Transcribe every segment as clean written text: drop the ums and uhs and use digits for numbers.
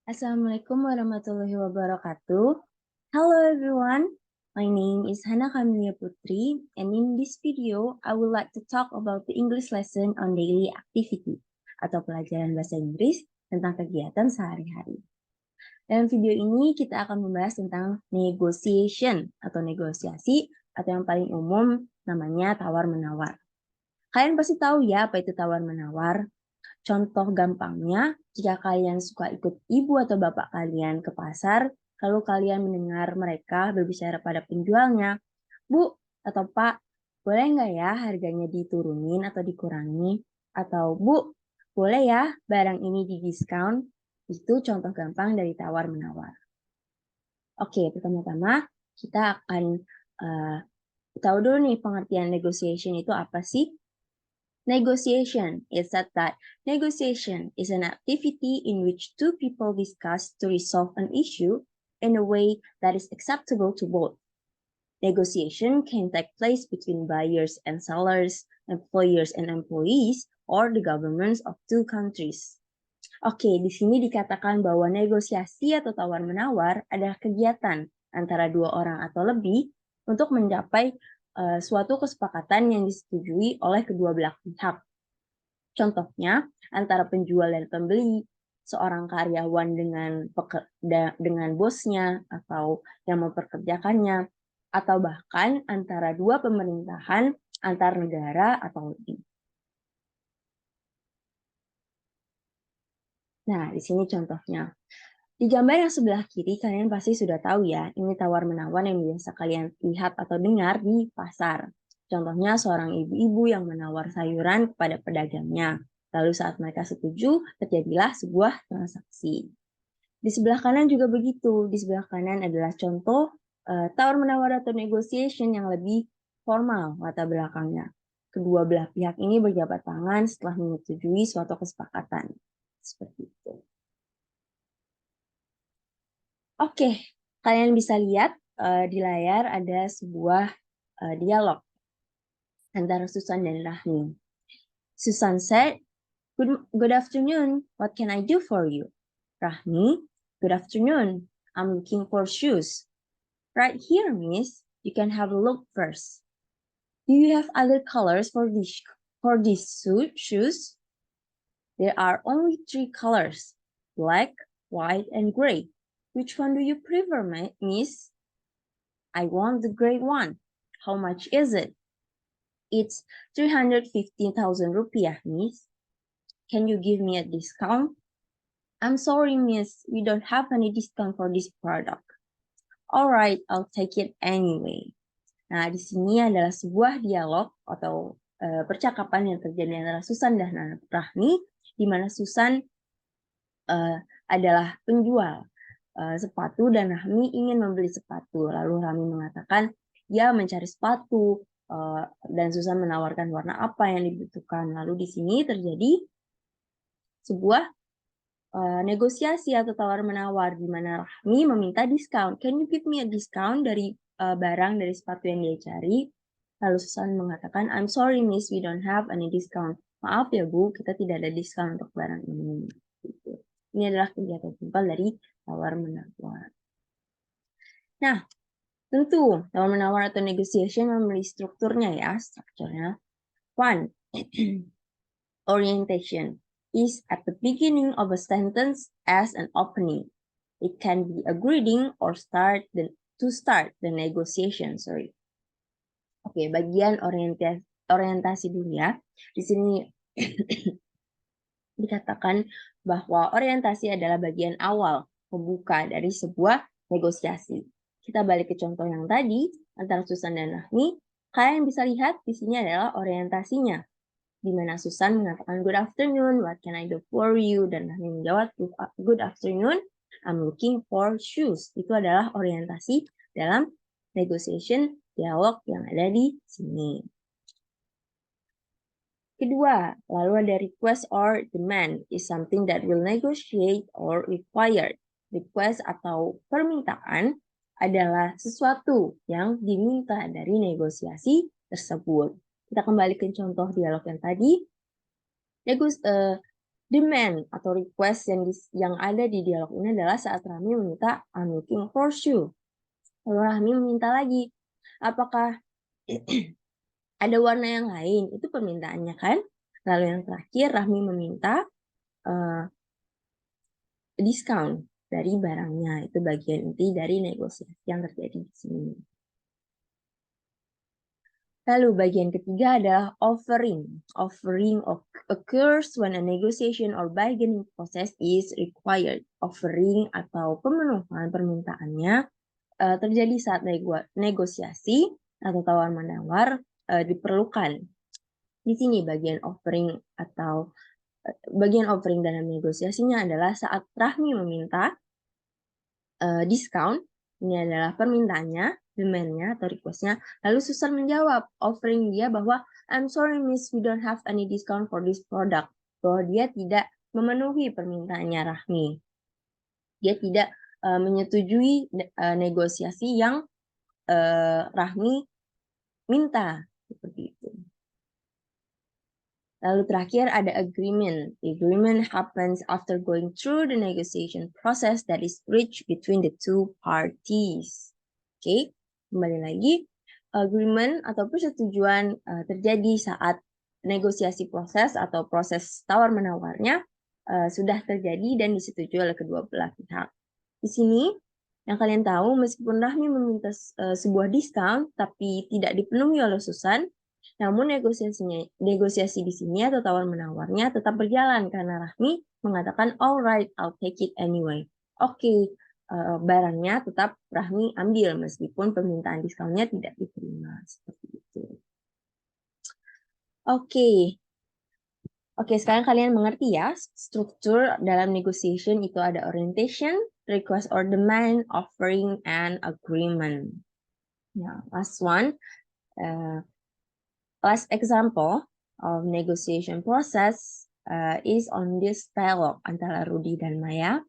Assalamualaikum warahmatullahi wabarakatuh. Hello everyone, my name is Hana Kamilia Putri, and in this video, I would like to talk about the English lesson on daily activity, atau pelajaran bahasa Inggris tentang kegiatan sehari-hari. Dalam video ini, kita akan membahas tentang negotiation, atau negosiasi, atau yang paling umum namanya tawar-menawar. Kalian pasti tahu ya apa itu tawar-menawar. Contoh gampangnya, jika kalian suka ikut ibu atau bapak kalian ke pasar, lalu kalian mendengar mereka berbicara pada penjualnya, "Bu atau Pak, boleh nggak ya harganya diturunin atau dikurangi?" Atau, "Bu, boleh ya barang ini didiskon?" Itu contoh gampang dari tawar-menawar. Oke, pertama-tama kita akan tahu dulu nih pengertian negotiation itu apa sih? Negotiation is that negotiation is an activity in which two people discuss to resolve an issue in a way that is acceptable to both. Negotiation can take place between buyers and sellers, employers and employees, or the governments of two countries. Oke, di sini dikatakan bahwa negosiasi atau tawar-menawar adalah kegiatan antara dua orang atau lebih untuk mencapai suatu kesepakatan yang disetujui oleh kedua belah pihak. Contohnya, antara penjual dan pembeli, seorang karyawan dengan bosnya atau yang memperkerjakannya, atau bahkan antara dua pemerintahan antar negara atau lebih. Nah, di sini contohnya. Di gambar yang sebelah kiri, kalian pasti sudah tahu ya, ini tawar-menawar yang biasa kalian lihat atau dengar di pasar. Contohnya seorang ibu-ibu yang menawar sayuran kepada pedagangnya. Lalu saat mereka setuju, terjadilah sebuah transaksi. Di sebelah kanan juga begitu. Di sebelah kanan adalah contoh tawar-menawar atau negotiation yang lebih formal latar belakangnya. Kedua belah pihak ini berjabat tangan setelah menyetujui suatu kesepakatan. Seperti itu. Oke, kalian bisa lihat di layar ada sebuah dialog antara Susan dan Rahmi. Susan said, good afternoon, what can I do for you? Rahmi, good afternoon, I'm looking for shoes. Right here, miss, you can have a look first. Do you have other colors for these shoes? There are only 3 colors, black, white, and gray. Which one do you prefer, miss? I want the gray one. How much is it? It's 350,000 rupiah, miss. Can you give me a discount? I'm sorry, miss. We don't have any discount for this product. Alright, I'll take it anyway. Nah, di sini adalah sebuah dialog atau percakapan yang terjadi antara Susan dan Rahmi, di mana Susan adalah penjual sepatu dan Rahmi ingin membeli sepatu. Lalu Rahmi mengatakan dia mencari sepatu dan Susan menawarkan warna apa yang dibutuhkan. Lalu di sini terjadi sebuah negosiasi atau tawar-menawar di mana Rahmi meminta diskon. Can you give me a discount dari barang dari sepatu yang dia cari? Lalu Susan mengatakan, I'm sorry miss, we don't have any discount. Maaf ya Bu, kita tidak ada diskon untuk barang ini. Ini adalah kegiatan simpel dari tawar-menawar. Nah, tentu tawar-menawar atau negotiation memiliki strukturnya ya, strukturnya. One, orientation is at the beginning of a sentence as an opening. It can be a greeting or to start the negotiation. Oke, bagian orientasi dulu ya. Di sini dikatakan bahwa orientasi adalah bagian awal pembuka dari sebuah negosiasi. Kita balik ke contoh yang tadi antara Susan dan Rahmi. Kalian bisa lihat di sini adalah orientasinya, di mana Susan mengatakan good afternoon, what can I do for you? Dan Rahmi menjawab good afternoon, I'm looking for shoes. Itu adalah orientasi dalam negotiation dialog yang ada di sini. Kedua, lalu ada request or demand is something that will negotiate or required. Request atau permintaan adalah sesuatu yang diminta dari negosiasi tersebut. Kita kembali ke contoh dialog yang tadi. Demand atau request yang ada di dialog ini adalah saat Rahmi meminta I'm looking for you. Lalu Rahmi meminta lagi, apakah ada warna yang lain? Itu permintaannya kan? Lalu yang terakhir Rahmi meminta diskon dari barangnya. Itu bagian inti dari negosiasi yang terjadi di sini. Lalu bagian ketiga adalah offering. Offering occurs when a negotiation or bargaining process is required. Offering atau pemenuhan permintaannya terjadi saat negosiasi atau tawar-menawar diperlukan. Di sini bagian offering dalam negosiasinya adalah saat Rahmi meminta diskon. Ini adalah permintaannya, demand-nya atau request-nya. Lalu Susan menjawab, offering dia bahwa I'm sorry miss, we don't have any discount for this product. Bahwa dia tidak memenuhi permintaannya Rahmi. Dia tidak menyetujui negosiasi yang Rahmi minta. Seperti itu. Lalu terakhir ada agreement. The agreement happens after going through the negotiation process that is reached between the two parties. Oke, kembali lagi. Agreement atau persetujuan terjadi saat negosiasi proses atau proses tawar-menawarnya sudah terjadi dan disetujui oleh kedua belah pihak. Di sini, yang kalian tahu, meskipun Rahmi meminta sebuah diskon, tapi tidak dipenuhi oleh Susan, namun negosiasi di sini atau tawar-menawarnya tetap berjalan karena Rahmi mengatakan, alright, I'll take it anyway. Oke, barangnya tetap Rahmi ambil meskipun permintaan diskonnya tidak diterima. Seperti itu. Oke, sekarang kalian mengerti ya, struktur dalam negotiation itu ada orientation, request or demand, offering, and agreement. Nah, last example of negotiation process is on this dialogue antara Rudy dan Maya.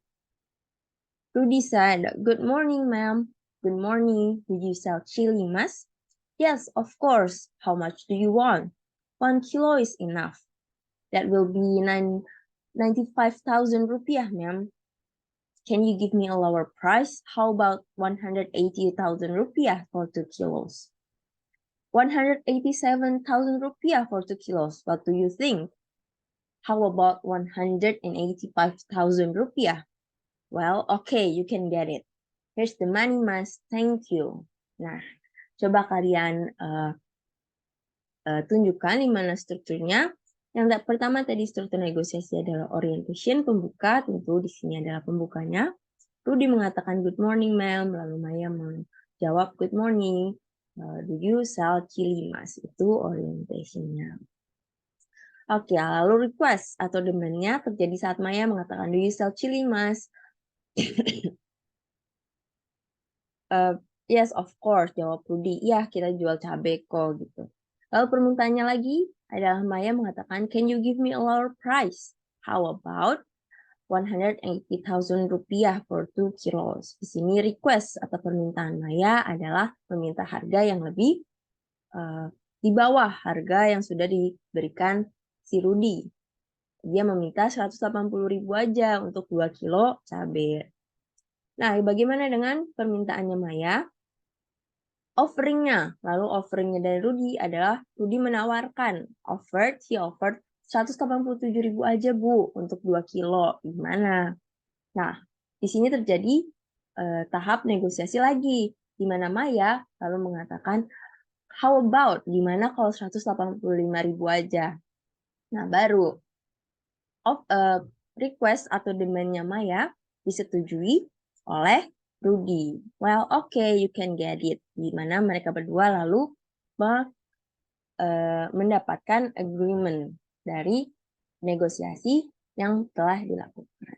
Rudy said, "Good morning, ma'am. Good morning. Do you sell chili, mas?" "Yes, of course. How much do you want?" 1 kilo is enough. That will be 95,000 rupiah, ma'am. Can you give me a lower price? How about 180,000 rupiah for 2 kilos? 187,000 rupiah for 2 kilos. What do you think? How about 185,000 rupiah? Well, okay, you can get it. Here's the money, mas. Thank you. Nah, coba kalian tunjukkan di mana strukturnya. Yang pertama tadi struktur negosiasi adalah orientation, pembuka, tentu di sini adalah pembukanya. Rudy mengatakan good morning ma'am, lalu Maya menjawab good morning. Do you sell chili, mas? Itu orientationnya. Oke, lalu request atau demand-nya terjadi saat Maya mengatakan do you sell chili, mas? Yes, of course, jawab Rudy. Iya, kita jual cabai kok gitu. Lalu permintaannya lagi adalah Maya mengatakan, can you give me a lower price? How about 180,000 rupiah for 2 kilos? Di sini request atau permintaan Maya adalah meminta harga yang lebih di bawah harga yang sudah diberikan si Rudy. Dia meminta 180.000 aja untuk 2 kilo cabai. Nah, bagaimana dengan permintaannya Maya? Offering-nya. Lalu offering-nya dari Rudy adalah Rudy menawarkan. He offered 187.000 aja, Bu, untuk 2 kilo. Gimana? Nah, di sini terjadi tahap negosiasi lagi. Di mana Maya lalu mengatakan, how about? Gimana kalau 185.000 aja? Nah, baru request atau demand-nya Maya disetujui oleh Rudy. Well, okay, you can get it. Di mana mereka berdua lalu mendapatkan agreement dari negosiasi yang telah dilakukan.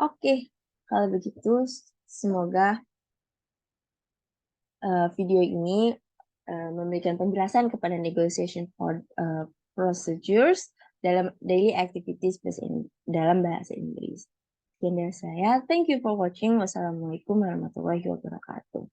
Oke, kalau begitu semoga video ini memberikan penjelasan kepada negotiation procedures dalam daily activities dalam bahasa Inggris. Sekian dari saya. Thank you for watching. Wassalamualaikum warahmatullahi wabarakatuh.